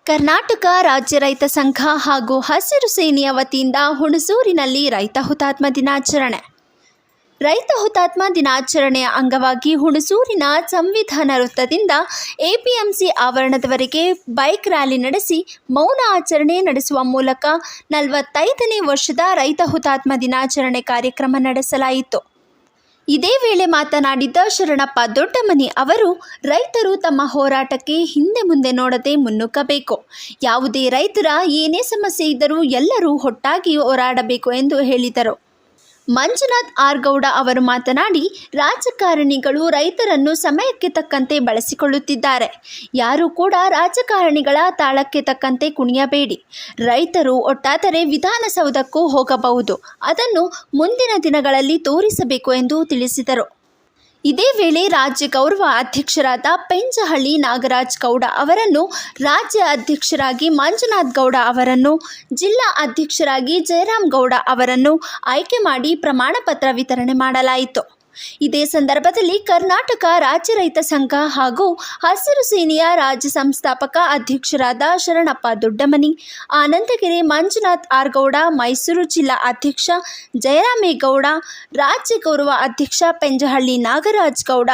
ಕರ್ನಾಟಕ ರಾಜ್ಯ ರೈತ ಸಂಘ ಹಾಗೂ ಹಸಿರು ಸೇನೆಯ ವತಿಯಿಂದ ಹುಣಸೂರಿನಲ್ಲಿ ರೈತ ಹುತಾತ್ಮ ದಿನಾಚರಣೆ. ರೈತ ಹುತಾತ್ಮ ದಿನಾಚರಣೆಯ ಅಂಗವಾಗಿ ಹುಣಸೂರಿನ ಸಂವಿಧಾನ ವೃತ್ತದಿಂದ ಎಪಿಎಂಸಿ ಆವರಣದವರೆಗೆ ಬೈಕ್ ರ್ಯಾಲಿ ನಡೆಸಿ ಮೌನ ಆಚರಣೆ ನಡೆಸುವ ಮೂಲಕ 45ನೇ ವರ್ಷದ ರೈತ ಹುತಾತ್ಮ ದಿನಾಚರಣೆ ಕಾರ್ಯಕ್ರಮ ನಡೆಸಲಾಯಿತು. ಇದೇ ವೇಳೆ ಮಾತನಾಡಿದ ಶರಣಪ್ಪ ದೊಡ್ಡಮನಿ ಅವರು, ರೈತರು ತಮ್ಮ ಹೋರಾಟಕ್ಕೆ ಹಿಂದೆ ಮುಂದೆ ನೋಡದೆ ಮುನ್ನುಗ್ಗಬೇಕು. ಯಾವುದೇ ರೈತರ ಏನೇ ಸಮಸ್ಯೆ ಇದ್ದರೂ ಎಲ್ಲರೂ ಒಟ್ಟಾಗಿ ಹೋರಾಡಬೇಕು ಎಂದು ಹೇಳಿದರು. ಮಂಜುನಾಥ್ ಆರ್ ಗೌಡ ಅವರು ಮಾತನಾಡಿ, ರಾಜಕಾರಣಿಗಳು ರೈತರನ್ನು ಸಮಯಕ್ಕೆ ತಕ್ಕಂತೆ ಬಳಸಿಕೊಳ್ಳುತ್ತಿದ್ದಾರೆ. ಯಾರೂ ಕೂಡ ರಾಜಕಾರಣಿಗಳ ತಾಳಕ್ಕೆ ತಕ್ಕಂತೆ ಕುಣಿಯಬೇಡಿ. ರೈತರು ಒಟ್ಟಾದರೆ ವಿಧಾನಸೌಧಕ್ಕೂ ಹೋಗಬಹುದು. ಅದನ್ನು ಮುಂದಿನ ದಿನಗಳಲ್ಲಿ ತೋರಿಸಬೇಕು ಎಂದು ತಿಳಿಸಿದರು. ಇದೇ ವೇಳೆ ರಾಜ್ಯ ಗೌರವ ಅಧ್ಯಕ್ಷರಾದ ಪೆಂಜಹಳ್ಳಿ ನಾಗರಾಜ್ ಗೌಡ ಅವರನ್ನು, ರಾಜ್ಯ ಅಧ್ಯಕ್ಷರಾಗಿ ಮಂಜುನಾಥ್ ಗೌಡ ಅವರನ್ನು, ಜಿಲ್ಲಾ ಅಧ್ಯಕ್ಷರಾಗಿ ಜಯರಾಮ್ ಗೌಡ ಅವರನ್ನು ಆಯ್ಕೆ ಮಾಡಿ ಪ್ರಮಾಣ ಪತ್ರ ವಿತರಣೆ ಮಾಡಲಾಯಿತು. ಇದೇ ಸಂದರ್ಭದಲ್ಲಿ ಕರ್ನಾಟಕ ರಾಜ್ಯ ರೈತ ಸಂಘ ಹಾಗೂ ಹಸಿರು ಸೇನೆಯ ರಾಜ್ಯ ಸಂಸ್ಥಾಪಕ ಅಧ್ಯಕ್ಷರಾದ ಶರಣಪ್ಪ ದೊಡ್ಡಮನಿ, ಆನಂದಗೆರೆ ಮಂಜುನಾಥ್ ಆರ್ ಗೌಡ, ಮೈಸೂರು ಜಿಲ್ಲಾ ಅಧ್ಯಕ್ಷ ಜಯರಾಮೇಗೌಡ, ರಾಜ್ಯ ಗೌರವ ಅಧ್ಯಕ್ಷ ಪೆಂಜಹಳ್ಳಿ ನಾಗರಾಜ್ ಗೌಡ,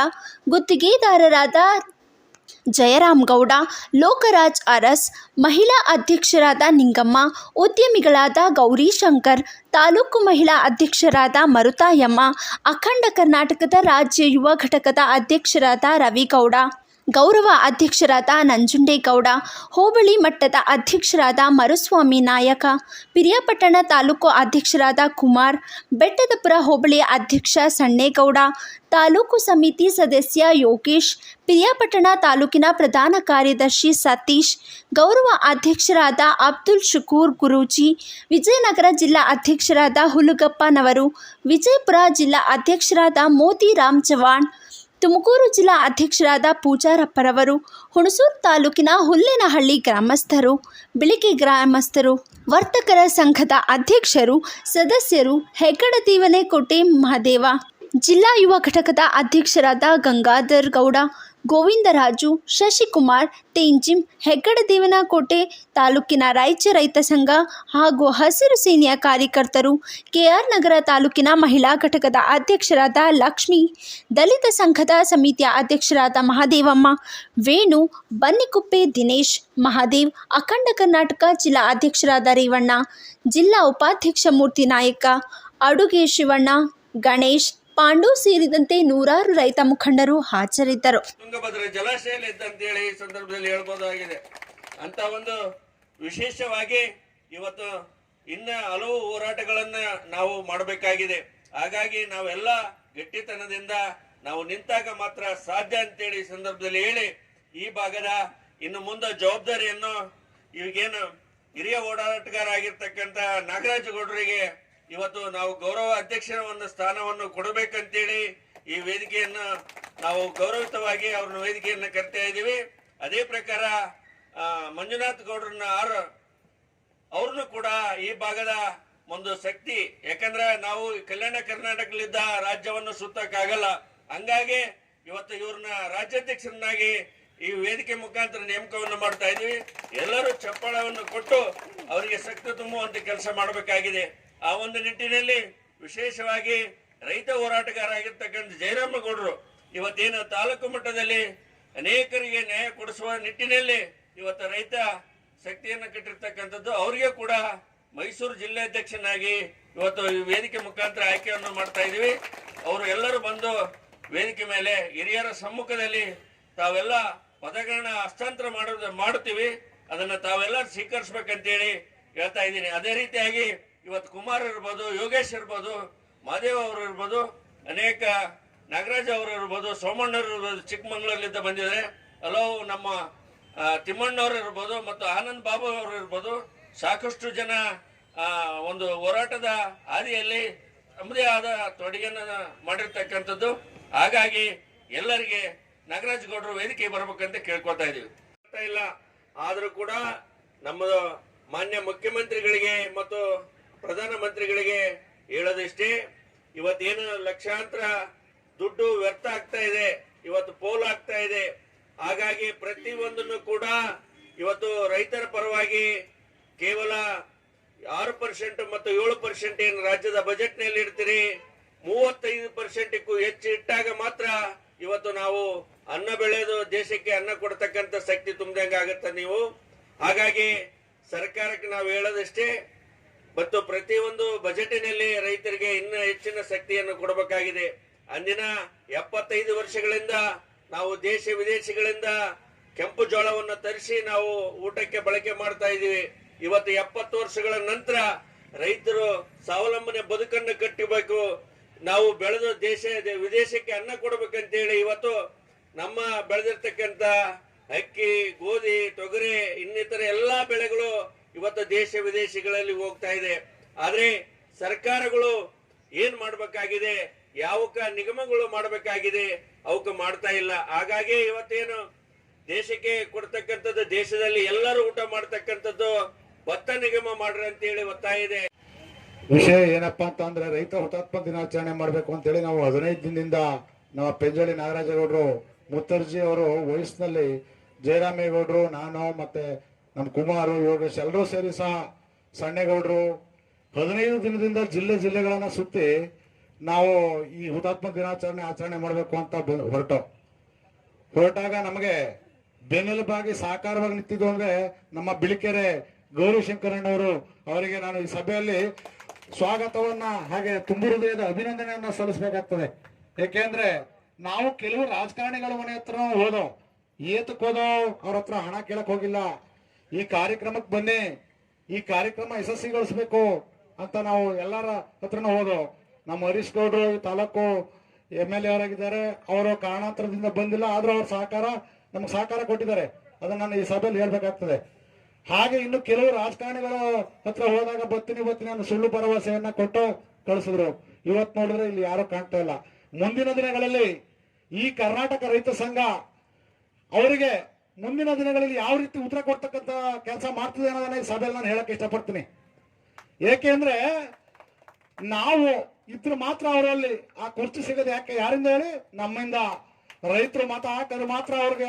ಗುತ್ತಿಗೆದಾರರಾದ ಜಯರಾಮ್ ಗೌಡ, ಲೋಕರಾಜ್ ಅರಸ್, ಮಹಿಳಾ ಅಧ್ಯಕ್ಷರಾದ ನಿಂಗಮ್ಮ, ಉದ್ಯಮಿಗಳಾದ ಗೌರಿಶಂಕರ್, ತಾಲೂಕು ಮಹಿಳಾ ಅಧ್ಯಕ್ಷರಾದ ಮರುತಾಯಮ್ಮ, ಅಖಂಡ ಕರ್ನಾಟಕದ ರಾಜ್ಯ ಯುವ ಘಟಕದ ಅಧ್ಯಕ್ಷರಾದ ರವಿಗೌಡ, ಗೌರವ ಅಧ್ಯಕ್ಷರಾದ ನಂಜುಂಡೇಗೌಡ, ಹೋಬಳಿ ಮಟ್ಟದ ಅಧ್ಯಕ್ಷರಾದ ಮರುಸ್ವಾಮಿ ನಾಯಕ, ಪಿರಿಯಾಪಟ್ಟಣ ತಾಲೂಕು ಅಧ್ಯಕ್ಷರಾದ ಕುಮಾರ್, ಬೆಟ್ಟದಪುರ ಹೋಬಳಿಯ ಅಧ್ಯಕ್ಷ ಸಣ್ಣೇಗೌಡ, ತಾಲೂಕು ಸಮಿತಿ ಸದಸ್ಯ ಯೋಗೇಶ್, ಪಿರಿಯಾಪಟ್ಟಣ ತಾಲೂಕಿನ ಪ್ರಧಾನ ಕಾರ್ಯದರ್ಶಿ ಸತೀಶ್, ಗೌರವ ಅಧ್ಯಕ್ಷರಾದ ಅಬ್ದುಲ್ ಶುಕೂರ್ ಗುರೂಜಿ, ವಿಜಯನಗರ ಜಿಲ್ಲಾ ಅಧ್ಯಕ್ಷರಾದ ಹುಲಗಪ್ಪನವರು, ವಿಜಯಪುರ ಜಿಲ್ಲಾ ಅಧ್ಯಕ್ಷರಾದ ಮೋತಿರಾಮ್ ಚವಾಣ್, ತುಮಕೂರು ಜಿಲ್ಲಾ ಅಧ್ಯಕ್ಷರಾದ ಪೂಜಾರಪ್ಪರವರು, ಹುಣಸೂರು ತಾಲೂಕಿನ ಹುಲ್ಲೇನಹಳ್ಳಿ ಗ್ರಾಮಸ್ಥರು, ಬಿಳಿಕೆ ಗ್ರಾಮಸ್ಥರು, ವರ್ತಕರ ಸಂಘದ ಅಧ್ಯಕ್ಷರು, ಸದಸ್ಯರು, ಹೆಗ್ಗಡದೇವನಕೋಟೆ ಮಹದೇವ, ಜಿಲ್ಲಾ ಯುವ ಘಟಕದ ಅಧ್ಯಕ್ಷರಾದ ಗಂಗಾಧರ್ ಗೌಡ, ಗೋವಿಂದರಾಜು, ಶಶಿಕುಮಾರ್, ತೇಂಜಿಂ, ಹೆಗ್ಗಡದೇವನಕೋಟೆ ತಾಲೂಕಿನ ರಾಜ್ಯ ರೈತ ಸಂಘ ಹಾಗೂ ಹಸಿರು ಸೇನೆಯ ಕಾರ್ಯಕರ್ತರು, ಕೆಆರ್ ನಗರ ತಾಲೂಕಿನ ಮಹಿಳಾ ಘಟಕದ ಅಧ್ಯಕ್ಷರಾದ ಲಕ್ಷ್ಮಿ, ದಲಿತ ಸಂಘದ ಸಮಿತಿಯ ಅಧ್ಯಕ್ಷರಾದ ಮಹಾದೇವಮ್ಮ, ವೇಣು, ಬನ್ನಿಕುಪ್ಪೆ ದಿನೇಶ್, ಮಹಾದೇವ್, ಅಖಂಡ ಕರ್ನಾಟಕ ಜಿಲ್ಲಾ ಅಧ್ಯಕ್ಷರಾದ ರೇವಣ್ಣ, ಜಿಲ್ಲಾ ಉಪಾಧ್ಯಕ್ಷ ಮೂರ್ತಿ ನಾಯಕ, ಅಡುಗೆ ಶಿವಣ್ಣ, ಗಣೇಶ್, ಪಾಂಡು ಸೇರಿದಂತೆ ನೂರಾರು ರೈತ ಮುಖಂಡರು ಹಾಜರಿದ್ದರು. ತುಂಗಭದ್ರಾ ಜಲಾಶಯ ಇದ್ದಂತೇಳಿ ಈ ಸಂದರ್ಭದಲ್ಲಿ ಹೇಳ್ಬೋದಾಗಿದೆ. ಅಂತ ಒಂದು ವಿಶೇಷವಾಗಿ ಇವತ್ತು ಇನ್ನ ಹಲವು ಹೋರಾಟಗಳನ್ನ ನಾವು ಮಾಡಬೇಕಾಗಿದೆ. ಹಾಗಾಗಿ ನಾವೆಲ್ಲ ಗಟ್ಟಿತನದಿಂದ ನಾವು ನಿಂತಾಗ ಮಾತ್ರ ಸಾಧ್ಯ ಅಂತೇಳಿ ಈ ಸಂದರ್ಭದಲ್ಲಿ ಹೇಳಿ, ಈ ಭಾಗದ ಇನ್ನು ಮುಂದೆ ಜವಾಬ್ದಾರಿಯನ್ನು ಈಗೇನು ಹಿರಿಯ ಹೋರಾಟಗಾರ ಆಗಿರ್ತಕ್ಕಂಥ ನಾಗರಾಜ ಗೌಡರಿಗೆ ಇವತ್ತು ನಾವು ಗೌರವ ಅಧ್ಯಕ್ಷರ ಒಂದು ಸ್ಥಾನವನ್ನು ಕೊಡಬೇಕಂತೇಳಿ ಈ ವೇದಿಕೆಯನ್ನು ನಾವು ಗೌರವಿತವಾಗಿ ಅವ್ರನ್ನ ವೇದಿಕೆಯನ್ನು ಕರಿತಾ ಇದ್ದೀವಿ. ಅದೇ ಪ್ರಕಾರ ಮಂಜುನಾಥ್ ಗೌಡ್ರನ್ನ ಅವ್ರನ್ನು ಕೂಡ ಈ ಭಾಗದ ಒಂದು ಶಕ್ತಿ, ಯಾಕಂದ್ರೆ ನಾವು ಕಲ್ಯಾಣ ಕರ್ನಾಟಕದಲ್ಲಿದ್ದ ರಾಜ್ಯವನ್ನು ಸುತ್ತಕ್ಕಾಗಲ್ಲ. ಹಂಗಾಗಿ ಇವತ್ತು ಇವ್ರನ್ನ ರಾಜ್ಯಾಧ್ಯಕ್ಷರನ್ನಾಗಿ ಈ ವೇದಿಕೆ ಮುಖಾಂತರ ನೇಮಕವನ್ನು ಮಾಡ್ತಾ ಇದ್ದೀವಿ. ಎಲ್ಲರೂ ಚಪ್ಪಾಳವನ್ನು ಕೊಟ್ಟು ಅವರಿಗೆ ಶಕ್ತಿ ತುಂಬುವಂತ ಕೆಲಸ ಮಾಡಬೇಕಾಗಿದೆ. ಆ ಒಂದು ನಿಟ್ಟಿನಲ್ಲಿ ವಿಶೇಷವಾಗಿ ರೈತ ಹೋರಾಟಗಾರ ಆಗಿರ್ತಕ್ಕಂಥ ಜಯರಾಮಗೌಡರು ಇವತ್ತೇನು ತಾಲೂಕು ಮಟ್ಟದಲ್ಲಿ ಅನೇಕರಿಗೆ ನ್ಯಾಯ ಕೊಡಿಸುವ ನಿಟ್ಟಿನಲ್ಲಿ ಇವತ್ತು ರೈತ ಶಕ್ತಿಯನ್ನು ಕಟ್ಟಿರ್ತಕ್ಕಂಥದ್ದು, ಅವರಿಗೆ ಕೂಡ ಮೈಸೂರು ಜಿಲ್ಲಾಧ್ಯಕ್ಷನಾಗಿ ಇವತ್ತು ಈ ವೇದಿಕೆ ಮುಖಾಂತರ ಆಯ್ಕೆಯನ್ನು ಮಾಡ್ತಾ ಇದೀವಿ. ಅವರು ಎಲ್ಲರೂ ಬಂದು ವೇದಿಕೆ ಮೇಲೆ ಹಿರಿಯರ ಸಮ್ಮುಖದಲ್ಲಿ ತಾವೆಲ್ಲ ಪದಗಳನ್ನ ಹಸ್ತಾಂತರ ಮಾಡುತ್ತೀವಿ. ಅದನ್ನ ತಾವೆಲ್ಲ ಸ್ವೀಕರಿಸ್ಬೇಕಂತೇಳಿ ಹೇಳ್ತಾ ಇದ್ದೀನಿ. ಅದೇ ರೀತಿಯಾಗಿ ಇವತ್ತು ಕುಮಾರ್ ಇರ್ಬೋದು, ಯೋಗೇಶ್ ಇರ್ಬೋದು, ಮಹಾದೇವ್ ಅವರು ಇರ್ಬೋದು, ಅನೇಕ ನಾಗರಾಜ್ ಅವರು ಇರ್ಬೋದು, ಸೋಮಣ್ಣರು ಇರ್ಬೋದು, ಚಿಕ್ಕಮಂಗ್ಳೂರ್ಲಿಂದ ಬಂದಿದ್ದಾರೆ, ಹಲವು ನಮ್ಮ ತಿಮ್ಮಣ್ಣವ್ರು ಇರ್ಬೋದು ಮತ್ತು ಆನಂದ್ ಬಾಬು ಅವರು ಇರ್ಬೋದು, ಸಾಕಷ್ಟು ಜನ ಒಂದು ಹೋರಾಟದ ಹಾದಿಯಲ್ಲಿ ತಮ್ಮದೇ ಆದ ತೊಡಗನ್ನು ಮಾಡಿರ್ತಕ್ಕಂಥದ್ದು. ಹಾಗಾಗಿ ಎಲ್ಲರಿಗೆ ನಾಗರಾಜ್ ಗೌಡರು ವೇದಿಕೆ ಬರ್ಬೇಕಂತ ಕೇಳ್ಕೊತಾ ಇದೀವಿ. ಇಲ್ಲ ಆದ್ರೂ ಕೂಡ ನಮ್ಮ ಮಾನ್ಯ ಮುಖ್ಯಮಂತ್ರಿಗಳಿಗೆ ಮತ್ತು ಪ್ರಧಾನ ಮಂತ್ರಿಗಳಿಗೆ ಹೇಳೋದಿಷ್ಟೇ, ಇವತ್ತೇನು ಲಕ್ಷಾಂತರ ದುಡ್ಡು ವ್ಯರ್ಥ ಆಗ್ತಾ ಇದೆ, ಇವತ್ತು ಪೋಲ್ ಆಗ್ತಾ ಇದೆ. ಹಾಗಾಗಿ ಪ್ರತಿಯೊಂದನ್ನು ಕೂಡ ಇವತ್ತು ರೈತರ ಪರವಾಗಿ ಕೇವಲ 6% ಮತ್ತು 7% ಏನು ರಾಜ್ಯದ ಬಜೆಟ್ ನಲ್ಲಿ ಇಡ್ತೀರಿ, 35%ಕ್ಕೂ ಹೆಚ್ಚು ಇಟ್ಟಾಗ ಮಾತ್ರ ಇವತ್ತು ನಾವು ಅನ್ನ ಬೆಳೆದು ದೇಶಕ್ಕೆ ಅನ್ನ ಕೊಡ್ತಕ್ಕಂಥ ಶಕ್ತಿ ತುಂಬಿದಂಗ ಆಗತ್ತ ನೀವು. ಹಾಗಾಗಿ ಸರ್ಕಾರಕ್ಕೆ ನಾವು ಹೇಳೋದಷ್ಟೇ, ಮತ್ತು ಪ್ರತಿಯೊಂದು ಬಜೆಟಿನಲ್ಲಿ ರೈತರಿಗೆ ಇನ್ನೂ ಹೆಚ್ಚಿನ ಶಕ್ತಿಯನ್ನು ಕೊಡಬೇಕಾಗಿದೆ. ಅಂದಿನ 75 ವರ್ಷಗಳಿಂದ ನಾವು ದೇಶ ವಿದೇಶಗಳಿಂದ ಕೆಂಪು ಜೋಳವನ್ನು ತರಿಸಿ ನಾವು ಊಟಕ್ಕೆ ಬಳಕೆ ಮಾಡ್ತಾ ಇದೀವಿ. ಇವತ್ತು 70 ವರ್ಷಗಳ ನಂತರ ರೈತರು ಸ್ವಾವಲಂಬನೆ ಬದುಕನ್ನು ಕಟ್ಟಬೇಕು, ನಾವು ಬೆಳೆದು ವಿದೇಶಕ್ಕೆ ಅನ್ನ ಕೊಡಬೇಕಂತೇಳಿ ಇವತ್ತು ನಮ್ಮ ಬೆಳೆದಿರ್ತಕ್ಕಂಥ ಅಕ್ಕಿ, ಗೋಧಿ, ತೊಗರಿ, ಇನ್ನಿತರ ಎಲ್ಲಾ ಬೆಳೆಗಳು ಇವತ್ತು ದೇಶ ವಿದೇಶಗಳಲ್ಲಿ ಹೋಗ್ತಾ ಇದೆ. ಆದ್ರೆ ಸರ್ಕಾರಗಳು ಏನ್ ಮಾಡ್ಬೇಕಾಗಿದೆ, ಯಾವಕ್ಕ ನಿಗಮಗಳು ಮಾಡಬೇಕಾಗಿದೆ, ಅವಕ್ಕ ಮಾಡ್ತಾ ಇಲ್ಲ. ಹಾಗಾಗಿ ಇವತ್ತೇನು ದೇಶಕ್ಕೆ ಕೊಡ್ತಕ್ಕಂಥದ್ದು, ದೇಶದಲ್ಲಿ ಎಲ್ಲರೂ ಊಟ ಮಾಡ್ತಕ್ಕಂಥದ್ದು ಭತ್ತ ನಿಗಮ ಮಾಡ್ರಿ ಅಂತೇಳಿ ಒತ್ತಾಯ ಇದೆ. ವಿಷಯ ಏನಪ್ಪಾ ಅಂತಂದ್ರೆ ರೈತ ಹುತಾತ್ಮ ದಿನಾಚರಣೆ ಮಾಡ್ಬೇಕು ಅಂತೇಳಿ ನಾವು 15 ದಿನದಿಂದ ನಮ್ಮ ಪೆಂಜಳಿ ನಾಗರಾಜಗೌಡರು, ಮುತ್ತರ್ಜಿ ಅವರು ವಯಸ್ಸಿನಲ್ಲಿ, ಜಯರಾಮೇಗೌಡರು, ನಾನು ಮತ್ತೆ ನಮ್ಮ ಕುಮಾರು, ಯೋಗೇಶ್ ಎಲ್ಲರೂ ಸೇರಿ ಸಹ ಸಣ್ಣೇಗೌಡರು 15 ದಿನದಿಂದ ಜಿಲ್ಲೆಗಳನ್ನ ಸುತ್ತಿ ನಾವು ಈ ಹುತಾತ್ಮ ದಿನಾಚರಣೆ ಆಚರಣೆ ಮಾಡಬೇಕು ಅಂತ ಹೊರಟಾಗ ನಮಗೆ ಬೆನ್ನೆಲುಬಾಗಿ ಸಾಕಾರವಾಗಿ ನಿಂತಿದ್ದು ಅಂದ್ರೆ ನಮ್ಮ ಬಿಳಿಕೆರೆ ಗೌರಿಶಂಕರಣ್ಣವರು. ಅವರಿಗೆ ನಾನು ಈ ಸಭೆಯಲ್ಲಿ ಸ್ವಾಗತವನ್ನ ಹಾಗೆ ತುಂಬು ಹೃದಯದ ಅಭಿನಂದನೆಯನ್ನ ಸಲ್ಲಿಸಬೇಕಾಗ್ತದೆ. ಯಾಕೆಂದ್ರೆ ನಾವು ಕೆಲವು ರಾಜಕಾರಣಿಗಳ ಮನೆ ಹತ್ರ ಹೋದೋ, ಏತಕ್ಕೆ ಹೋದೋ, ಅವ್ರ ಹತ್ರ ಹಣ ಕೇಳಕ್ ಹೋಗಿಲ್ಲ. ಈ ಕಾರ್ಯಕ್ರಮಕ್ಕೆ ಬನ್ನಿ, ಈ ಕಾರ್ಯಕ್ರಮ ಯಶಸ್ವಿಗೊಳಿಸ್ಬೇಕು ಅಂತ ನಾವು ಎಲ್ಲರ ಹತ್ರನೂ ಹೋದೋ. ನಮ್ಮ ಹರೀಶ್ ಗೌಡ್ರು ತಾಲೂಕು MLA ಅವರಾಗಿದ್ದಾರೆ, ಅವರು ಕಾರಣಾಂತರದಿಂದ ಬಂದಿಲ್ಲ, ಆದ್ರೂ ಅವ್ರ ನಮ್ಗೆ ಸಹಕಾರ ಕೊಟ್ಟಿದ್ದಾರೆ. ಅದನ್ನ ನಾನು ಈ ಸಭೆಯಲ್ಲಿ ಹೇಳ್ಬೇಕಾಗ್ತದೆ. ಹಾಗೆ ಇನ್ನು ಕೆಲವು ರಾಜಕಾರಣಿಗಳ ಹತ್ರ ಹೋದಾಗ ಬರ್ತೀನಿ ಅನ್ನೋ ಸುಳ್ಳು ಭರವಸೆಯನ್ನ ಕೊಟ್ಟು ಕಳಿಸಿದ್ರು. ಇವತ್ತು ನೋಡಿದ್ರೆ ಇಲ್ಲಿ ಯಾರು ಕಾಣ್ತಾ ಇಲ್ಲ. ಮುಂದಿನ ದಿನಗಳಲ್ಲಿ ಈ ಕರ್ನಾಟಕ ರೈತ ಸಂಘ ಅವರಿಗೆ ಮುಂದಿನ ದಿನಗಳಲ್ಲಿ ಯಾವ ರೀತಿ ಉತ್ತರ ಕೊಡ್ತಕ್ಕಂಥ ಕೆಲಸ ಮಾಡ್ತದೆ ಅನ್ನೋದನ್ನ ಈ ಸಭೆಯಲ್ಲಿ ನಾನು ಹೇಳಕ್ ಇಷ್ಟಪಡ್ತೀನಿ. ಏಕೆಂದ್ರೆ ನಾವು ಇದ್ರ ಮಾತ್ರ ಅವರಲ್ಲಿ ಆ ಕುರ್ಚಿ ಸಿಗದೆ ಯಾಕೆ, ಯಾರಿಂದ ಹೇಳಿ, ನಮ್ಮಿಂದ ರೈತರು ಮತ ಹಾಕಿದ್ರೆ ಮಾತ್ರ ಅವ್ರಿಗೆ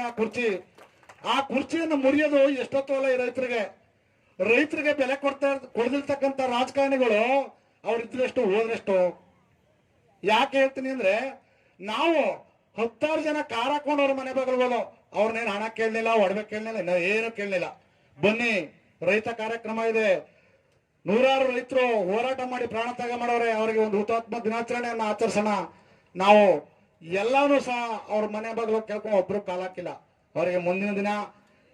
ಆ ಕುರ್ಚಿಯನ್ನು ಮುರಿಯೋದು ಎಷ್ಟೊತ್ತು ಅಲ್ಲ ಈ ರೈತರಿಗೆ ಬೆಲೆ ಕೊಡ್ದಿರ್ತಕ್ಕಂಥ ರಾಜಕಾರಣಿಗಳು ಅವ್ರಿದ್ರೆಷ್ಟು ಹೋದ್ರೆಷ್ಟು. ಯಾಕೆ ಹೇಳ್ತೀನಿ ಅಂದ್ರೆ, ನಾವು 10 ಜನ ಕಾರ್ ಹಾಕೊಂಡು ಅವ್ರ ಮನೆ ಬಾಗಿಲು ಅವ್ರನ್ನೇನು ಹಣ ಕೇಳಲಿಲ್ಲ, ಒಡವೆ ಕೇಳಲಿಲ್ಲ, ಏನು ಕೇಳಲಿಲ್ಲ. ಬನ್ನಿ, ರೈತ ಕಾರ್ಯಕ್ರಮ ಇದೆ, ನೂರಾರು ರೈತರು ಹೋರಾಟ ಮಾಡಿ ಪ್ರಾಣ ತ್ಯಾಗ ಮಾಡವ್ರೆ, ಅವರಿಗೆ ಒಂದು ಹುತಾತ್ಮ ದಿನಾಚರಣೆಯನ್ನ ಆಚರಿಸೋಣ. ನಾವು ಎಲ್ಲಾನು ಸಹ ಅವ್ರ ಮನೆ ಬಾಗಿಲು ಕೇಳ್ಕೊಂಡು ಒಬ್ರು ಕಾಲ್ ಹಾಕಿಲ್ಲ. ಅವರಿಗೆ ಮುಂದಿನ ದಿನ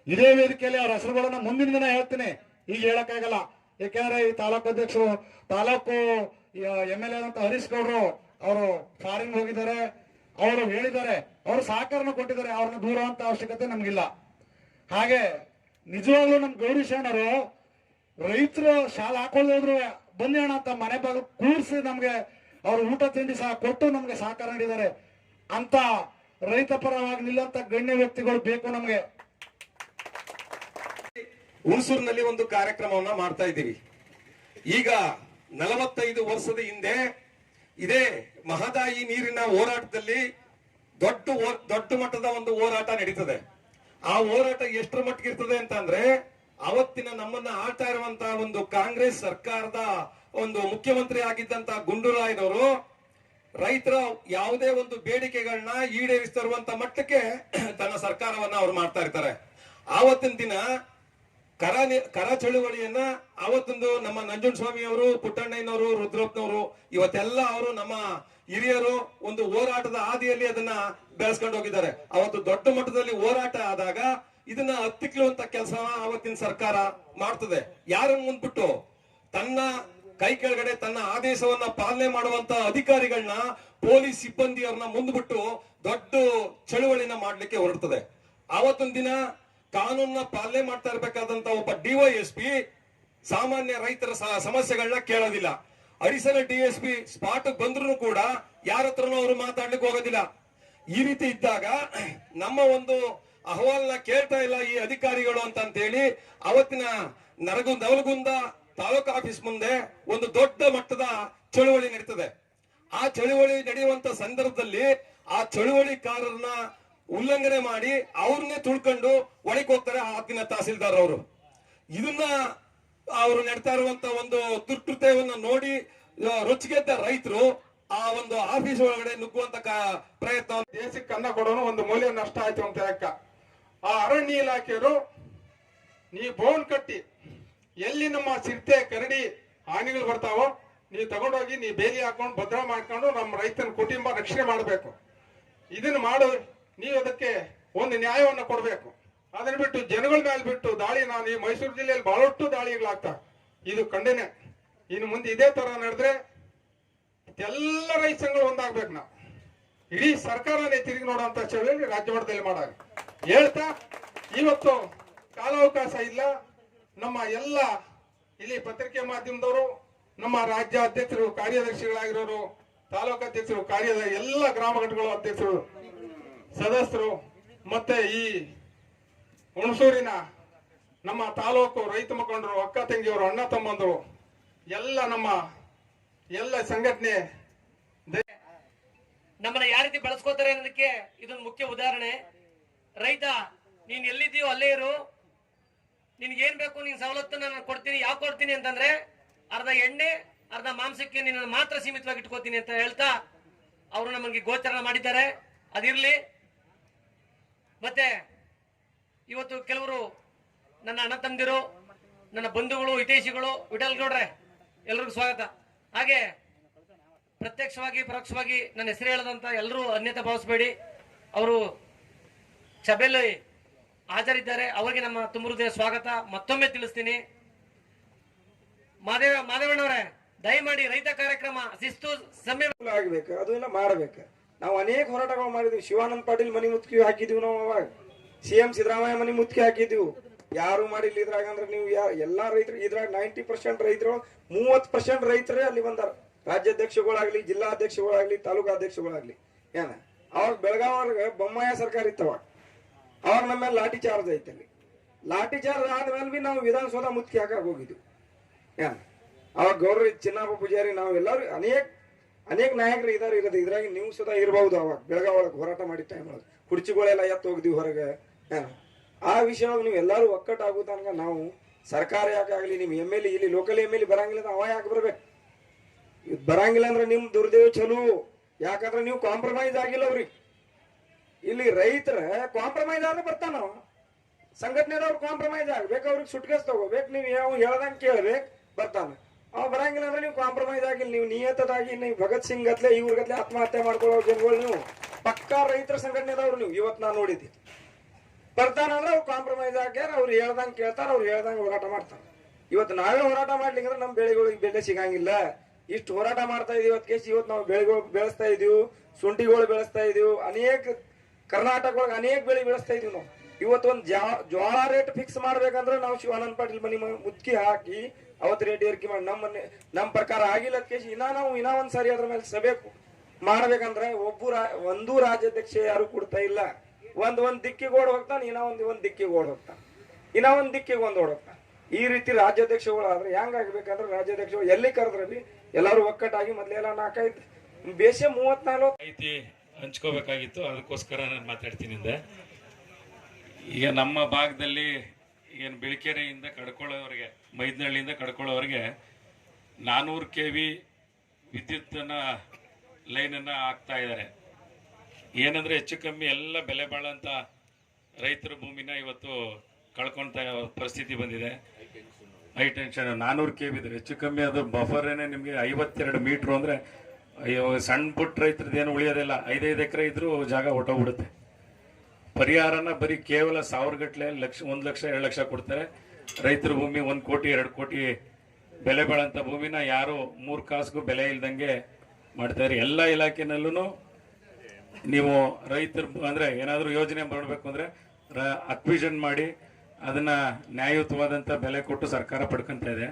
ಇದೇ ವೇದಿಕೆಯಲ್ಲಿ ಅವ್ರ ಹೆಸರುಗಳನ್ನ ಮುಂದಿನ ದಿನ ಹೇಳ್ತೀನಿ, ಈಗ ಹೇಳಕ್ಕಾಗಲ್ಲ. ಯಾಕೆಂದ್ರೆ ಈ ತಾಲೂಕು ಅಧ್ಯಕ್ಷರು, ತಾಲೂಕು MLA ಅಂತ ಹರೀಶ್ ಗೌಡ್ರು ಅವರು ಫಾರಿನ್ ಹೋಗಿದ್ದಾರೆ, ಅವರು ಹೇಳಿದ್ದಾರೆ, ಅವರು ಸಹಕಾರನ ಕೊಟ್ಟಿದ್ದಾರೆ. ಅವ್ರನ್ನ ದೂರ ಅಂತ ಅವಶ್ಯಕತೆ ನಮ್ಗಿಲ್ಲ. ಹಾಗೆ ನಿಜವಾಗ್ಲೂ ನಮ್ ಗೌರೀಶಣ್ಣರು ರೈತರು ಶಾಲೆ ಹಾಕೊಳ್ಳೋದ್ರು ಬನ್ನಿ ಅಣ್ಣ ಅಂತ ಮನೆ ಬಾಗಿಲು ಕೂರಿಸಿ ನಮ್ಗೆ ಅವ್ರು ಊಟ ತಿಂಡಿ ಸಹ ಕೊಟ್ಟು ನಮ್ಗೆ ಸಹಕಾರ ನೀಡಿದ್ದಾರೆ. ಅಂತ ರೈತ ಪರವಾಗಿ ನಿಲ್ಲಂತ ಗಣ್ಯ ವ್ಯಕ್ತಿಗಳು ಬೇಕು ನಮ್ಗೆ. ಹುಣಸೂರಿನಲ್ಲಿ ಒಂದು ಕಾರ್ಯಕ್ರಮವನ್ನ ಮಾಡ್ತಾ ಇದ್ದೀವಿ. ಈಗ 45 ವರ್ಷದ ಹಿಂದೆ ಇದೇ ಮಹದಾಯಿ ನೀರಿನ ಹೋರಾಟದಲ್ಲಿ ದೊಡ್ಡ ಮಟ್ಟದ ಒಂದು ಹೋರಾಟ ನಡೀತದೆ. ಆ ಹೋರಾಟ ಎಷ್ಟರ ಮಟ್ಟಿಗೆ ಇರ್ತದೆ ಅಂತ ಅಂದ್ರೆ, ಅವತ್ತಿನ ನಮ್ಮನ್ನ ಆಳ್ತಾ ಇರುವಂತಹ ಒಂದು ಕಾಂಗ್ರೆಸ್ ಸರ್ಕಾರದ ಒಂದು ಮುಖ್ಯಮಂತ್ರಿ ಆಗಿದ್ದಂತ ಗುಂಡೂರಾಯನವರು ರೈತರ ಯಾವುದೇ ಒಂದು ಬೇಡಿಕೆಗಳನ್ನ ಈಡೇರಿಸ್ತರುವಂತ ಮಟ್ಟಕ್ಕೆ ತನ್ನ ಸರ್ಕಾರವನ್ನ ಅವ್ರು ಮಾಡ್ತಾ ಇರ್ತಾರೆ. ಆವತ್ತಿನ ದಿನ ಕರ ಚಳುವಳಿಯನ್ನ ಅವತ್ತೊಂದು ನಮ್ಮ ನಂಜುಂಡಸ್ವಾಮಿ ಅವರು, ಪುಟ್ಟಣ್ಣಯ್ಯನವರು, ರುದ್ರಪ್ಪನವರು, ಇವತ್ತೆಲ್ಲ ಅವರು ನಮ್ಮ ಹಿರಿಯರು ಒಂದು ಹೋರಾಟದ ಹಾದಿಯಲ್ಲಿ ಅದನ್ನ ಬೆಳೆಸ್ಕೊಂಡು ಹೋಗಿದ್ದಾರೆ. ಅವತ್ತು ದೊಡ್ಡ ಮಟ್ಟದಲ್ಲಿ ಹೋರಾಟ ಆದಾಗ ಇದನ್ನ ಹತ್ತಿಕ್ಕುವಂತ ಕೆಲಸ ಅವತ್ತಿನ ಸರ್ಕಾರ ಮಾಡ್ತದೆ. ಯಾರನ್ನು ಮುಂದ್ಬಿಟ್ಟು ತನ್ನ ಕೈ ಕೆಳಗಡೆ ತನ್ನ ಆದೇಶವನ್ನ ಪಾಲನೆ ಮಾಡುವಂತ ಅಧಿಕಾರಿಗಳನ್ನ, ಪೊಲೀಸ್ ಸಿಬ್ಬಂದಿಯವ್ರನ್ನ ಮುಂದ್ಬಿಟ್ಟು ದೊಡ್ಡ ಚಳುವಳಿನ ಮಾಡ್ಲಿಕ್ಕೆ ಹೊರಡ್ತದೆ. ಆವತ್ತೊಂದ್ ದಿನ ಕಾನೂನನ್ನ ಪಾಲನೆ ಮಾಡ್ತಾ ಇರ್ಬೇಕಾದಂತ ಒಬ್ಬ DYSP ಸಾಮಾನ್ಯ ರೈತರ ಸಮಸ್ಯೆಗಳನ್ನ ಕೇಳೋದಿಲ್ಲ. ಅಡಿಷನಲ್ DSP ಸ್ಪಾಟ್ ಬಂದ್ರು ಕೂಡ ಯಾರ ಹತ್ರನೂ ಅವರು ಮಾತಾಡ್ಲಿಕ್ಕೆ ಹೋಗೋದಿಲ್ಲ. ಈ ರೀತಿ ಇದ್ದಾಗ ನಮ್ಮ ಒಂದು ಅಹವಾಲ್ನ ಕೇಳ್ತಾ ಇಲ್ಲ ಈ ಅಧಿಕಾರಿಗಳು ಅಂತ ಹೇಳಿ ಅವತ್ತಿನ ನವಲಗುಂದ ತಾಲೂಕು ಆಫೀಸ್ ಮುಂದೆ ಒಂದು ದೊಡ್ಡ ಮಟ್ಟದ ಚಳುವಳಿ ನಡೀತದೆ. ಆ ಚಳುವಳಿ ನಡೆಯುವಂತ ಸಂದರ್ಭದಲ್ಲಿ ಆ ಚಳುವಳಿಕಾರರನ್ನ ಉಲ್ಲಂಘನೆ ಮಾಡಿ ಅವ್ರನ್ನೇ ತುಳ್ಕೊಂಡು ಒಳಗೆ ಹೋಗ್ತಾರೆ ಆ ದಿನ ತಹಸೀಲ್ದಾರ್ ಅವರು. ಇದನ್ನ ಅವರು ನಡ್ತಾ ಇರುವಂತ ಒಂದು ದುಷ್ಕೃತ್ಯವನ್ನ ನೋಡಿ ರೊಚ್ಚಿಗೆದ್ದ ರೈತರು ಆ ಒಂದು ಆಫೀಸ್ ಒಳಗಡೆ ನುಗ್ಗುವಂತ ಪ್ರಯತ್ನ. ದೇಶಕ್ಕೆ ಅನ್ನ ಕೊಡೋನು ಒಂದು ಮೌಲ್ಯ ನಷ್ಟ ಆಯ್ತು ಅಂತ ಲೆಕ್ಕ. ಆ ಅರಣ್ಯ ಇಲಾಖೆಯವರು ನೀವು ಬೋನ್ ಕಟ್ಟಿ ಎಲ್ಲಿ ನಮ್ಮ ಚಿರತೆ ಕರಡಿ ಆನೆಗಳು ಬರ್ತಾವೋ ನೀವು ತಗೊಂಡೋಗಿ ನೀವು ಬೇಲಿ ಹಾಕೊಂಡು ಭದ್ರ ಮಾಡ್ಕೊಂಡು ನಮ್ಮ ರೈತನ ಕುಟುಂಬ ರಕ್ಷಣೆ ಮಾಡಬೇಕು. ಇದನ್ನ ಮಾಡು, ನೀವು ಅದಕ್ಕೆ ಒಂದು ನ್ಯಾಯವನ್ನು ಕೊಡಬೇಕು. ಅದನ್ನ ಬಿಟ್ಟು ಜನಗಳ ಮೇಲೆ ಬಿಟ್ಟು ದಾಳಿ, ನಾನು ಈ ಮೈಸೂರು ಜಿಲ್ಲೆಯಲ್ಲಿ ಬಹಳಷ್ಟು ದಾಳಿಗಳಾಗ್ತಾ, ಇದು ಖಂಡನೆ. ಇನ್ನು ಮುಂದೆ ಇದೇ ತರ ನಡೆದ್ರೆ ಎಲ್ಲ ರೈತ ಸಂಘಗಳು ಒಂದಾಗ್ಬೇಕು. ನಾವು ಇಡೀ ಸರ್ಕಾರನೇ ತಿರುಗಿ ನೋಡುವಂತ ಚಳವಳಿ ರಾಜ್ಯ ಮಟ್ಟದಲ್ಲಿ ಮಾಡಾಗ ಹೇಳ್ತಾ, ಇವತ್ತು ಕಾಲಾವಕಾಶ ಇಲ್ಲ. ನಮ್ಮ ಎಲ್ಲ ಇಲ್ಲಿ ಪತ್ರಿಕೆ ಮಾಧ್ಯಮದವರು, ನಮ್ಮ ರಾಜ್ಯ ಅಧ್ಯಕ್ಷರು, ಕಾರ್ಯದರ್ಶಿಗಳಾಗಿರೋರು, ತಾಲೂಕು ಅಧ್ಯಕ್ಷರು, ಕಾರ್ಯದ ಎಲ್ಲ ಗ್ರಾಮ ಘಟಕಗಳ ಅಧ್ಯಕ್ಷರು, ಸದಸ್ಯರು, ಮತ್ತೆ ಈ ಹುಣಸೂರಿನ ನಮ್ಮ ತಾಲೂಕು ರೈತ ಮುಖಂಡರು, ಅಕ್ಕ ತಂಗಿಯವರು, ಅಣ್ಣ ತಮ್ಮಂದರು, ಎಲ್ಲ ನಮ್ಮ ಎಲ್ಲ ಸಂಘಟನೆ ನಮ್ಮನ್ನ ಯಾವ ರೀತಿ ಬಳಸ್ಕೋತಾರೆ ಅನ್ನೋದಕ್ಕೆ ಇದೊಂದು ಮುಖ್ಯ ಉದಾಹರಣೆ. ರೈತ, ನೀನ್ ಎಲ್ಲಿದ್ದೀಯೋ ಅಲ್ಲೇ ಇರು, ನಿನ್ಗೆ ಏನ್ ಬೇಕು ನೀನ್ ಸವಲತ್ತು ನಾನು ಕೊಡ್ತೀನಿ. ಯಾವ ಕೊಡ್ತೀನಿ ಅಂತಂದ್ರೆ ಅರ್ಧ ಎಣ್ಣೆ ಅರ್ಧ ಮಾಂಸಕ್ಕೆ ನಿನ್ನ ಮಾತ್ರ ಸೀಮಿತವಾಗಿ ಇಟ್ಕೋತೀನಿ ಅಂತ ಹೇಳ್ತಾ ಅವರು ನಮಗೆ ಗೋಚರ ಮಾಡಿದ್ದಾರೆ. ಅದಿರ್ಲಿ. ಮತ್ತೆ ಇವತ್ತು ಕೆಲವರು ನನ್ನ ಅಣ್ಣ ತಮ್ಮದಿರು, ನನ್ನ ಬಂಧುಗಳು, ಹಿತೈಷಿಗಳು, ವಿಠಲ್ ಗೌಡ್ರೆ, ಎಲ್ರಿಗೂ ಸ್ವಾಗತ. ಹಾಗೆ ಪ್ರತ್ಯಕ್ಷವಾಗಿ ಪರೋಕ್ಷವಾಗಿ ನನ್ನ ಹೆಸರು ಹೇಳದಂತ ಎಲ್ಲರೂ ಅನ್ಯತೆ ಭಾವಿಸಬೇಡಿ. ಅವರು ಸಭೆಯಲ್ಲಿ ಹಾಜರಿದ್ದಾರೆ, ಅವರಿಗೆ ನಮ್ಮ ತುಂಬ ಹೃದಯ ಸ್ವಾಗತ ಮತ್ತೊಮ್ಮೆ ತಿಳಿಸ್ತೀನಿ. ಮಾದೇವಣ್ಣವರೇ, ದಯಮಾಡಿ ರೈತ ಕಾರ್ಯಕ್ರಮ ಶಿಸ್ತು ಸಮಯ ಆಗ್ಬೇಕು, ಅದೆಲ್ಲ ಮಾಡ್ಬೇಕು. ನಾವು ಅನೇಕ ಹೋರಾಟಗಳು ಮಾಡಿದ್ವಿ. ಶಿವಾನಂದ ಪಾಟೀಲ್ ಮನಿ ಮುತ್ಕಿ ಹಾಕಿದ್ವಿ ನಾವು. ಅವಾಗ CM ಸಿದ್ದರಾಮಯ್ಯ ಮನಿ ಮುತ್ಕಿ ಹಾಕಿದ್ವಿ. ಯಾರು ಮಾಡಿಲ್ಲ ಇದ್ರಾಗ. ಅಂದ್ರೆ ನೀವು ಎಲ್ಲಾ ರೈತರು ಇದ್ರಾಗ 90% ರೈತರು, 30% ರೈತರೇ ಅಲ್ಲಿ ಬಂದಾರ. ರಾಜ್ಯಾಧ್ಯಕ್ಷಗಳಾಗ್ಲಿ, ಜಿಲ್ಲಾಧ್ಯಕ್ಷಗಳಾಗ್ಲಿ, ತಾಲೂಕಾಧ್ಯಕ್ಷಗಳಾಗ್ಲಿ. ಏನ ಅವಾಗ ಬೆಳಗಾವ್ರಿಗೆ ಬೊಮ್ಮಾಯ ಸರ್ಕಾರ ಇತ್ತವ. ಅವಾಗ ನಮ್ಮ ಮೇಲೆ ಲಾಠಿ ಚಾರ್ಜ್ ಐತಲ್ಲಿ. ಲಾಠಿ ಚಾರ್ಜ್ ಆದ್ಮೇಲೆ ಬಿ ನಾವು ವಿಧಾನಸೌಧ ಮುತ್ಕಿ ಹಾಕಕ್ ಹೋಗಿದ್ವಿ. ಏನ ಅವಾಗ ಗೌರವ ಚಿನ್ನಪ್ಪ ಪೂಜಾರಿ, ನಾವು ಎಲ್ಲರೂ ಅನೇಕ ನಾಯಕರು ಇರೋದು ಇದ್ರಾಗ ನೀವು ಸುಧಾ ಇರಬಹುದು. ಅವಾಗ ಬೆಳಗಾವ್ ಒಳಗೆ ಹೋರಾಟ ಮಾಡಿದ ಟೈಮ್ ಒಳಗೆ ಕುರ್ಚಿಗಳೆಲ್ಲ ಎತ್ತು ಹೋಗಿದ್ವಿ ಹೊರಗೆ. ಆ ವಿಷಯ ನೀವು ಎಲ್ಲರೂ ಒಕ್ಕಟ್ಟಾಗೋ ತನಕ ನಾವು ಸರ್ಕಾರ ಯಾಕಾಗ್ಲಿ, ನಿಮ್ MLA ಇಲ್ಲಿ ಲೋಕಲ್ MLA ಬರಂಗಿಲ್ಲ, ಅವ ಯಾಕೆ ಬರ್ಬೇಕು? ಬರಂಗಿಲ್ಲ ಅಂದ್ರೆ ನಿಮ್ ದುರ್ದೇವ್ ಚಲೋ. ಯಾಕಂದ್ರೆ ನೀವು ಕಾಂಪ್ರಮೈಸ್ ಆಗಿಲ್ಲ ಅವ್ರಿಗೆ. ಇಲ್ಲಿ ರೈತರ ಕಾಂಪ್ರಮೈಸ್ ಆದ್ರೆ ಬರ್ತಾನ, ಸಂಘಟನೆದವ್ರು ಕಾಂಪ್ರಮೈಸ್ ಆಗ್ಬೇಕು, ಅವ್ರಿಗೆ ಸುಟ್ಕೇಸ್ ತಗೋಬೇಕು, ನೀವು ಯಾವ ಹೇಳ್ದಂಗೆ ಕೇಳ್ಬೇಕು, ಬರ್ತಾನ. ಅವ ಬರಂಗಿಲ್ಲ ಅಂದ್ರೆ ನೀವು ಕಾಂಪ್ರಮೈಸ್ ಆಗಿಲ್ಲ. ನೀವು ನಿಯತದಾಗಿ ನೀವು ಭಗತ್ ಸಿಂಗ್ ಗತ್ಲೆ ಇವ್ರ ಆತ್ಮಹತ್ಯೆ ಮಾಡ್ಕೊಳ್ಳೋ ಜನಗಳು ನೀವು ಪಕ್ಕಾ ರೈತರ ಸಂಘಟನೆದವ್ರು. ನೀವು ಇವತ್ತು ನಾನು ನೋಡಿದ್ದೆ, ಬರ್ತಾನಂದ್ರೆ ಅವ್ರು ಕಾಂಪ್ರಮೈಸ್ ಆಗ್ಯಾರ, ಅವ್ರು ಹೇಳ್ದಂಗೆ ಕೇಳ್ತಾರ, ಅವ್ರು ಹೇಳ್ದಂಗೆ ಹೋರಾಟ ಮಾಡ್ತಾರ. ಇವತ್ತು ನಾವೇ ಹೋರಾಟ ಮಾಡ್ಲಿಕ್ಕೆ ನಮ್ಮ ಬೆಳೆಗಳಿಗೆ ಬೆಲೆ ಸಿಗಂಗಿಲ್ಲ. ಇಷ್ಟು ಹೋರಾಟ ಮಾಡ್ತಾ ಇದೀವಿ. ಇವತ್ತು ನಾವು ಬೆಳೆಗಳು ಬೆಳೆಸ್ತಾ ಇದೀವಿ, ಶುಂಠಿಗಳು ಬೆಳೆಸ್ತಾ ಇದೀವಿ, ಅನೇಕ ಕರ್ನಾಟಕ ಒಳಗೆ ಅನೇಕ ಬೆಳೆ ಬೆಳೆಸ್ತಾ ಇದೀವಿ ನಾವು. ಇವತ್ತು ಒಂದು ಜ್ವಾಳ ರೇಟ್ ಫಿಕ್ಸ್ ಮಾಡ್ಬೇಕಂದ್ರೆ ನಾವು ಶಿವಾನಂದ ಪಾಟೀಲ್ ಮನಿ ಮುತ್ಕಿ ಹಾಕಿ ಅವತ್ತು ರೇಟ್ ಏರಿಕೆ ಮಾಡಿ ನಮ್ಮ ಪ್ರಕಾರ ಆಗಿಲ್ಲ. ಇನ್ನೂ ಒಂದ್ ಸಾರಿ ಅದ್ರ ಮೇಲೆ ಸಭೆ ಮಾಡ್ಬೇಕಂದ್ರೆ ಒಂದು ರಾಜ್ಯಾಧ್ಯಕ್ಷ ಯಾರು ಕೊಡ್ತಾ ಇಲ್ಲ. ಒಂದ್ ದಿಕ್ಕಿಗೆ ಓಡ್ ಹೋಗ್ತಾನೆ, ಒಂದ್ ದಿಕ್ಕಿಗೆ ಓಡ್ ಹೋಗ್ತಾನೆ, ಒಂದ್ ದಿಕ್ಕಿಗೆ ಓಡ್ ಹೋಗ್ತಾನೆ. ಈ ರೀತಿ ರಾಜ್ಯಾಧ್ಯಕ್ಷಗಳು ಆದ್ರೆ ಹೆಂಗ್ ಆಗ್ಬೇಕಂದ್ರೆ, ರಾಜ್ಯಾಧ್ಯಕ್ಷಗಳು ಎಲ್ಲಿ ಕರೆದ್ರಲ್ಲಿ ಎಲ್ಲಾರು ಒಕ್ಕಟ್ಟಾಗಿ ಮೊದ್ಲೆಲ್ಲ 4-5 ಬೇಷ 34 ಮಾಹಿತಿ ಹಂಚ್ಕೋಬೇಕಾಗಿತ್ತು. ಅದಕ್ಕೋಸ್ಕರ ನಾನು ಮಾತಾಡ್ತೀನಿ. ಈಗ ನಮ್ಮ ಭಾಗದಲ್ಲಿ ಏನು ಬಿಳಿಕೆರೆಯಿಂದ ಕಡ್ಕೊಳ್ಳೋವರೆಗೆ, ಮೈದನಹಳ್ಳಿಯಿಂದ ಕಡ್ಕೊಳ್ಳೋವರೆಗೆ 400 kV ವಿದ್ಯುತ್ತನ್ನ ಲೈನನ್ನು ಹಾಕ್ತಾ ಇದ್ದಾರೆ. ಏನಂದ್ರೆ ಹೆಚ್ಚು ಕಮ್ಮಿ ಎಲ್ಲ ಬೆಲೆ ಬಾಳಂತ ರೈತರ ಭೂಮಿನ ಇವತ್ತು ಕಳ್ಕೊಳ್ತಾ ಪರಿಸ್ಥಿತಿ ಬಂದಿದೆ. ಹೈ ಟೆನ್ಷನ್ 400 kV ಇದ್ರೆ ಹೆಚ್ಚು ಕಮ್ಮಿ ಅದು ಬಫರೇನೆ ನಿಮಗೆ 52 ಮೀಟ್ರು ಅಂದ್ರೆ ಸಣ್ಣ ಪುಟ್ಟ ರೈತರದ್ದೇನು ಉಳಿಯೋದಿಲ್ಲ. 5-5 ಎಕರೆ ಇದ್ರೂ ಜಾಗ ಹೊಟ್ಟೋಗ್ಬಿಡುತ್ತೆ. ಪರಿಹಾರನ ಬರೀ ಕೇವಲ 1000 ಗಟ್ಟಲೆ, 1 ಲಕ್ಷ 2 ಲಕ್ಷ ಕೊಡ್ತಾರೆ. ರೈತರ ಭೂಮಿ 1 ಕೋಟಿ 2 ಕೋಟಿ ಬೆಲೆ ಬಾಳಂತ ಭೂಮಿನ ಯಾರು 3 ಕಾಸಿಗೂ ಬೆಲೆ ಇಲ್ದಂಗೆ ಮಾಡ್ತಾರೆ. ಎಲ್ಲ ಇಲಾಖೆನಲ್ಲೂ ನೀವು ರೈತರು ಅಂದ್ರೆ ಏನಾದರೂ ಯೋಜನೆ ಮಾಡಬೇಕು ಅಂದ್ರೆ ಅಕ್ವಿಷನ್ ಮಾಡಿ ಅದನ್ನ ನ್ಯಾಯಯುತವಾದಂತ ಬೆಲೆ ಕೊಟ್ಟು ಸರ್ಕಾರ ಪಡ್ಕೊಂತ ಇದೆ.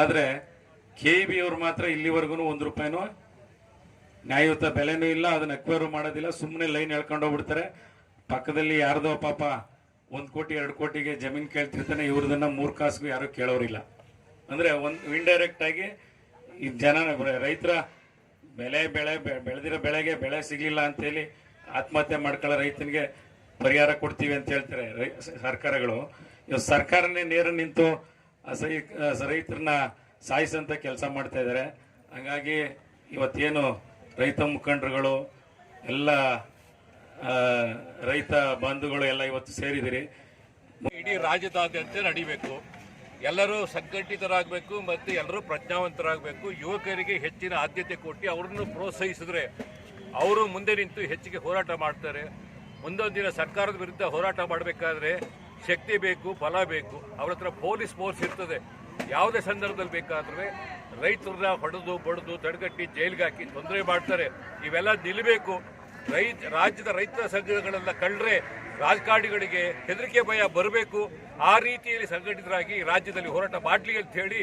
ಆದ್ರೆ KB ಅವ್ರು ಮಾತ್ರ ಇಲ್ಲಿವರೆಗೂ 1 ರೂಪಾಯಿನೂ ನ್ಯಾಯಯುತ ಬೆಲೆನೂ ಇಲ್ಲ, ಅದನ್ನ ಅಕ್ವೈರ್ ಮಾಡೋದಿಲ್ಲ. ಸುಮ್ಮನೆ ಲೈನ್ ಎಳ್ಕೊಂಡು ಹೋಗ್ಬಿಡ್ತಾರೆ. ಪಕ್ಕದಲ್ಲಿ ಯಾರ್ದೋ ಪಾಪ 1 ಕೋಟಿ 2 ಕೋಟಿಗೆ ಜಮೀನ್ ಕೇಳ್ತಿರ್ತಾನೆ, ಇವ್ರದನ್ನ 3 ಕಾಸಿಗೂ ಯಾರು ಕೇಳೋರಿಲ್ಲ. ಅಂದ್ರೆ ಇಂಡೈರೆಕ್ಟ್ ಆಗಿ ಈ ಜನ ರೈತರ ಬೆಳೆದಿರೋ ಬೆಳೆಗೆ ಬೆಳೆ ಸಿಗ್ಲಿಲ್ಲ ಅಂತೇಳಿ ಆತ್ಮಹತ್ಯೆ ಮಾಡ್ಕೊಳ್ಳೋ ರೈತನಿಗೆ ಪರಿಹಾರ ಕೊಡ್ತೀವಿ ಅಂತ ಹೇಳ್ತಾರೆ ಸರ್ಕಾರಗಳು. ಇವಾಗ ಸರ್ಕಾರನೇ ನೇರ ನಿಂತು ರೈತರನ್ನ ಸಾಯಿಸಂತ ಕೆಲಸ ಮಾಡ್ತಾ ಇದ್ದಾರೆ. ಹಾಗಾಗಿ ಇವತ್ತೇನು ರೈತ ಮುಖಂಡರುಗಳು ಎಲ್ಲ ರೈತ ಬಂಧುಗಳು ಎಲ್ಲ ಇವತ್ತು ಸೇರಿದಿರಿ. ಇಡೀ ರಾಜ್ಯದಾದ್ಯಂತ ನಡಿಬೇಕು. ಎಲ್ಲರೂ ಸಂಘಟಿತರಾಗಬೇಕು ಮತ್ತು ಎಲ್ಲರೂ ಪ್ರಜ್ಞಾವಂತರಾಗಬೇಕು. ಯುವಕರಿಗೆ ಹೆಚ್ಚಿನ ಆದ್ಯತೆ ಕೊಟ್ಟು ಅವರನ್ನು ಪ್ರೋತ್ಸಾಹಿಸಿದ್ರೆ ಅವರು ಮುಂದೆ ನಿಂತು ಹೆಚ್ಚಿಗೆ ಹೋರಾಟ ಮಾಡ್ತಾರೆ. ಮುಂದೊಂದು ದಿನ ಸರ್ಕಾರದ ವಿರುದ್ಧ ಹೋರಾಟ ಮಾಡಬೇಕಾದ್ರೆ ಶಕ್ತಿ ಬೇಕು, ಬಲ ಬೇಕು. ಅವ್ರ ಹತ್ರ ಪೊಲೀಸ್ ಫೋರ್ಸ್ ಇರ್ತದೆ. ಯಾವುದೇ ಸಂದರ್ಭದಲ್ಲಿ ಬೇಕಾದ್ರೆ ರೈತರನ್ನ ಹೊಡೆದು ಬಡಿದು ತಡೆಗಟ್ಟಿ ಜೈಲಿಗೆ ಹಾಕಿ ತೊಂದರೆ ಮಾಡ್ತಾರೆ. ಇವೆಲ್ಲ ನಿಲ್ಲಬೇಕು. ರಾಜ್ಯದ ರೈತರ ಸಂಘಗಳೆಲ್ಲ ಕಳ್ಳರೆ ರಾಜಕಾರಣಿಗಳಿಗೆ ಹೆದರಿಕೆ ಭಯ ಬರಬೇಕು. ಆ ರೀತಿಯಲ್ಲಿ ಸಂಘಟಿತರಾಗಿ ರಾಜ್ಯದಲ್ಲಿ ಹೋರಾಟ ಮಾಡಲಿ ಅಂತ ಹೇಳಿ